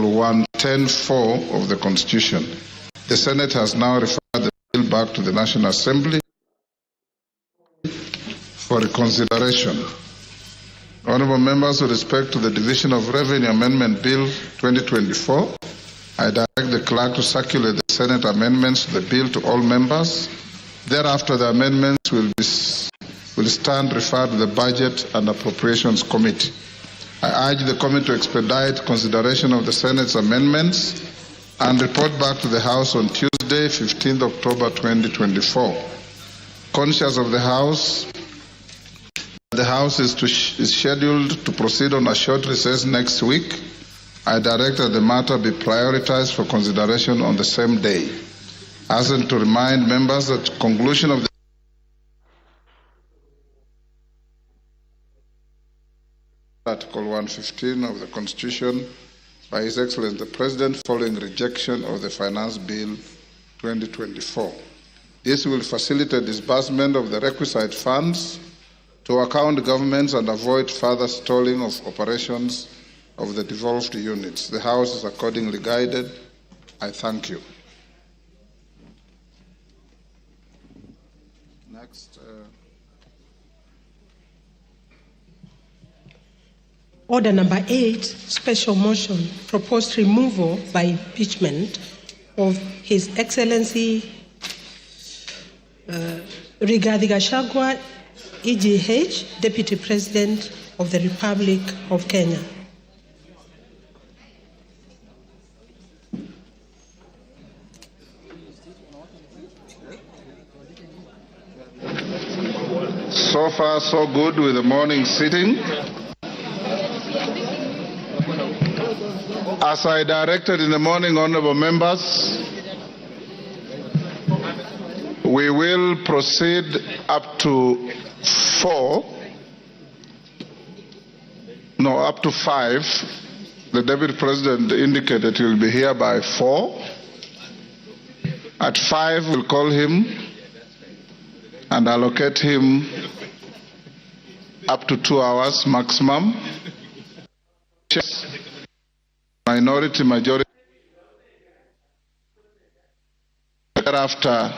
Article 110(4) of the Constitution. The Senate has now referred the bill back to the National Assembly for reconsideration. Honourable members, with respect to the Division of Revenue Amendment Bill 2024, I direct the clerk to circulate the Senate amendments to the bill to all members. Thereafter, the amendments will stand referred to the Budget and Appropriations Committee. I urge the committee to expedite consideration of the Senate's amendments and report back to the House on Tuesday, 15th October 2024. Conscious of the House is scheduled to proceed on a short recess next week, I direct that the matter be prioritized for consideration on the same day. As and to remind members that at conclusion of the Article 115 of the Constitution by His Excellency the President following rejection of the Finance Bill 2024. This will facilitate disbursement of the requisite funds to account governments and avoid further stalling of operations of the devolved units. The House is accordingly guided. I thank you. Next. Order number 8, special motion, proposed removal by impeachment of His Excellency Rigathi Gachagua, EGH, Deputy President of the Republic of Kenya. So far, so good with the morning sitting. As I directed in the morning, honorable members, we will proceed up to 5. The Deputy President indicated he will be here by 4. At 5, we'll call him and allocate him up to 2 hours maximum. Minority, majority. Thereafter,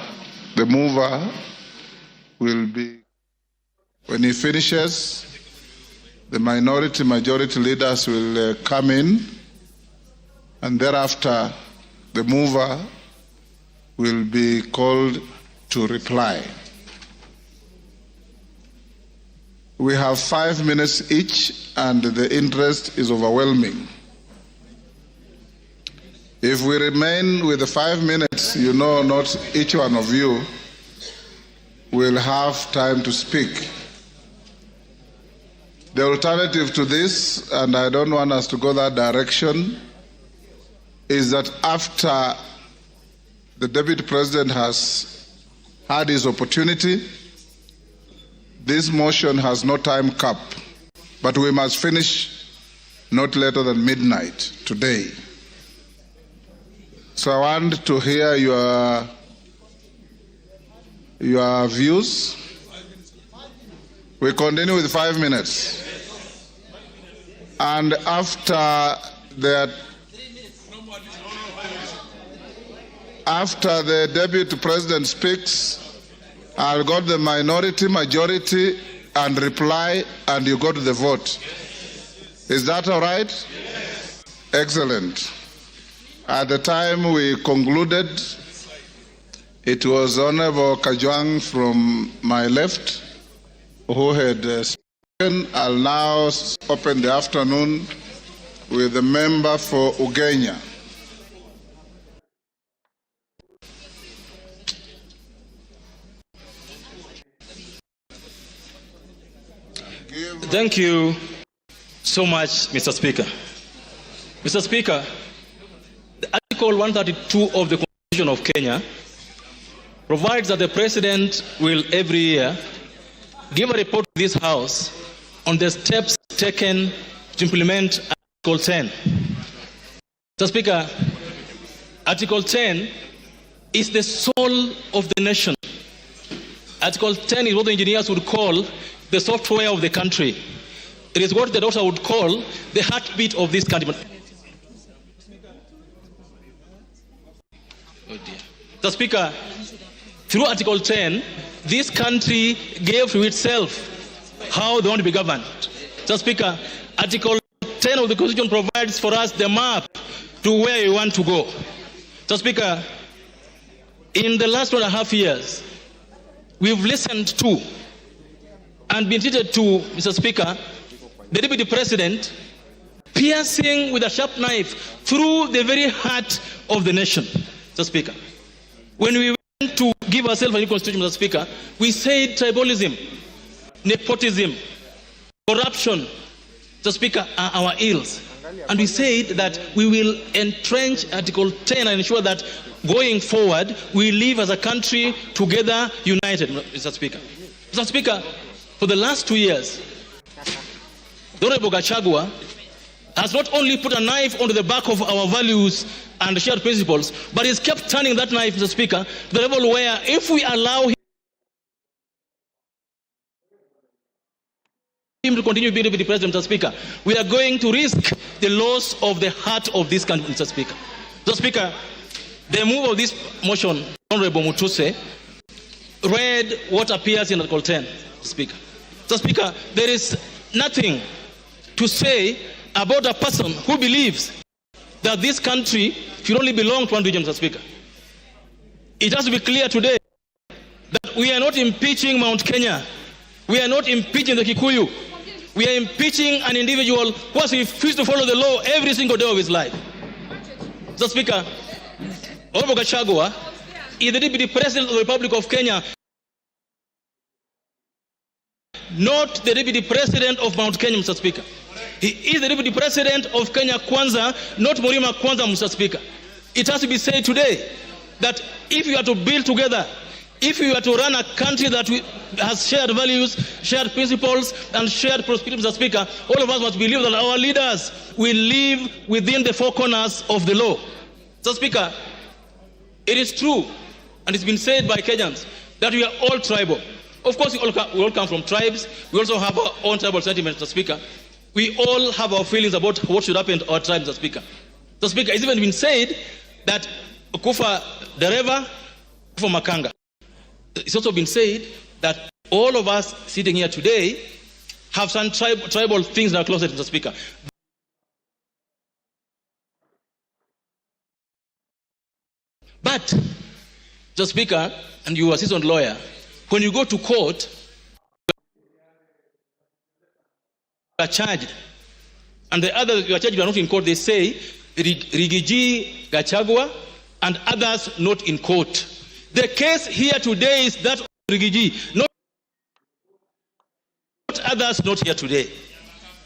the mover will be, when he finishes, the minority, majority leaders will come in, and thereafter, the mover will be called to reply. We have 5 minutes each, and the interest is overwhelming. If we remain with the 5 minutes, you know, not each one of you will have time to speak. The alternative to this, and I don't want us to go that direction, is that after the Deputy President has had his opportunity, this motion has no time cap, but we must finish not later than midnight today. So I want to hear your views. We continue with 5 minutes. And after the Deputy President speaks, I'll go to the minority, majority, and reply, and you go to the vote. Is that all right? Yes. Excellent. At the time we concluded, it was Honorable Kajwang from my left who had spoken. I'll now open the afternoon with the member for Ugenya. Thank you so much, Mr. Speaker. Mr. Speaker, the Article 132 of the Constitution of Kenya provides that the President will every year give a report to this House on the steps taken to implement Article 10. Mr. Speaker, Article 10 is the soul of the nation. Article 10 is what the engineers would call the software of the country. It is what the doctor would call the heartbeat of this country. Oh dear. Mr. Speaker, through Article 10, this country gave to itself how they want to be governed. Mr. Speaker, Article 10 of the Constitution provides for us the map to where we want to go. Mr. Speaker, in the last 1.5 years, we've listened to and been treated to, Mr. Speaker, the Deputy President piercing with a sharp knife through the very heart of the nation, Mr. Speaker. When we went to give ourselves a new constitution, Mr. Speaker, we said tribalism, nepotism, corruption, Mr. Speaker, are our ills. And we said that we will entrench Article 10 and ensure that going forward, we live as a country together, united, Mr. Speaker. Mr. Speaker, for the last 2 years, the Honorable Gachagua has not only put a knife onto the back of our values and shared principles, but he's kept turning that knife, Mr. Speaker, to the level where if we allow him to continue being Deputy President, Mr. Speaker, we are going to risk the loss of the heart of this country, Mr. Speaker. Mr. Speaker, the move of this motion, Honorable Mutuse, read what appears in Article 10, Mr. Speaker. Mr. Speaker, there is nothing to say about a person who believes that this country should only belong to one region, Mr. Speaker. It has to be clear today that we are not impeaching Mount Kenya. We are not impeaching the Kikuyu. We are impeaching an individual who has refused to follow the law every single day of his life. Mr. Speaker, Honorable Gachagua is the Deputy President of the Republic of Kenya, not the Deputy President of Mount Kenya, Mr. Speaker. He is the Deputy President of Kenya Kwanza, not Murima Kwanza, Mr. Speaker. It has to be said today that if you are to build together, if we are to run a country that has shared values, shared principles, and shared prosperity, Mr. Speaker, all of us must believe that our leaders will live within the four corners of the law. Mr. Speaker, it is true, and it's been said by Kenyans, that we are all tribal. Of course, we all come from tribes. We also have our own tribal sentiments, Mr. Speaker. We all have our feelings about what should happen to our tribes, Mr. Speaker. Mr. Speaker, it's even been said that Kufa Dereva, Kufa Makanga. It's also been said that all of us sitting here today have some tribal things in our closet, Mr. Speaker. But, Mr. Speaker, and you are a seasoned lawyer, when you go to court, you are charged. And the others you are charged, you are not in court. They say, Rigiji, Gachagua, and others not in court. The case here today is that of Rigiji, not others not here today.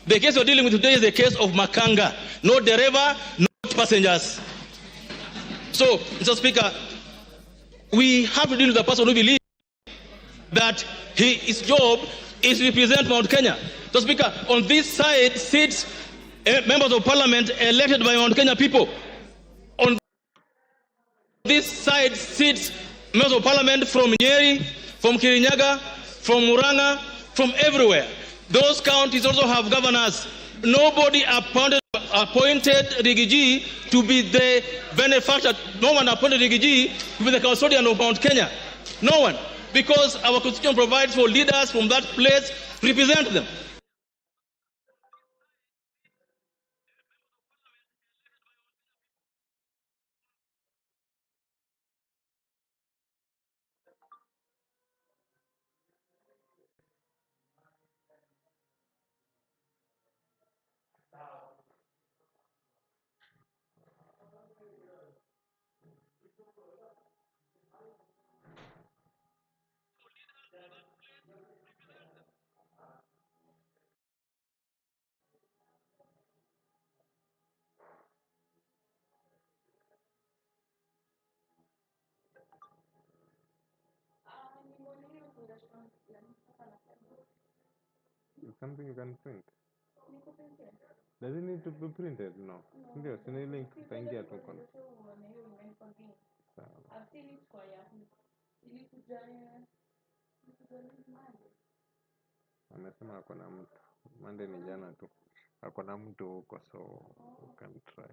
The case we're dealing with today is the case of Makanga, not Dereva, not passengers. So, Mr. Speaker, we have to deal with a person who believes that his job is to represent Mount Kenya. So, Speaker, on this side sits members of parliament elected by Mount Kenya people. On this side sits members of parliament from Nyeri, from Kirinyaga, from Muranga, from everywhere. Those counties also have governors. Nobody appointed Rigiji to be the benefactor. No one appointed Rigiji to be the custodian of Mount Kenya. No one. Because our constitution provides for leaders from that place to represent them. Something you can print. Does it need to be printed? No. Ndio, sina link tutaingia tu kwa. Sawa. Amesema ako na mtu. Monday ni jana tu. Ako na mtu huko, so you can try.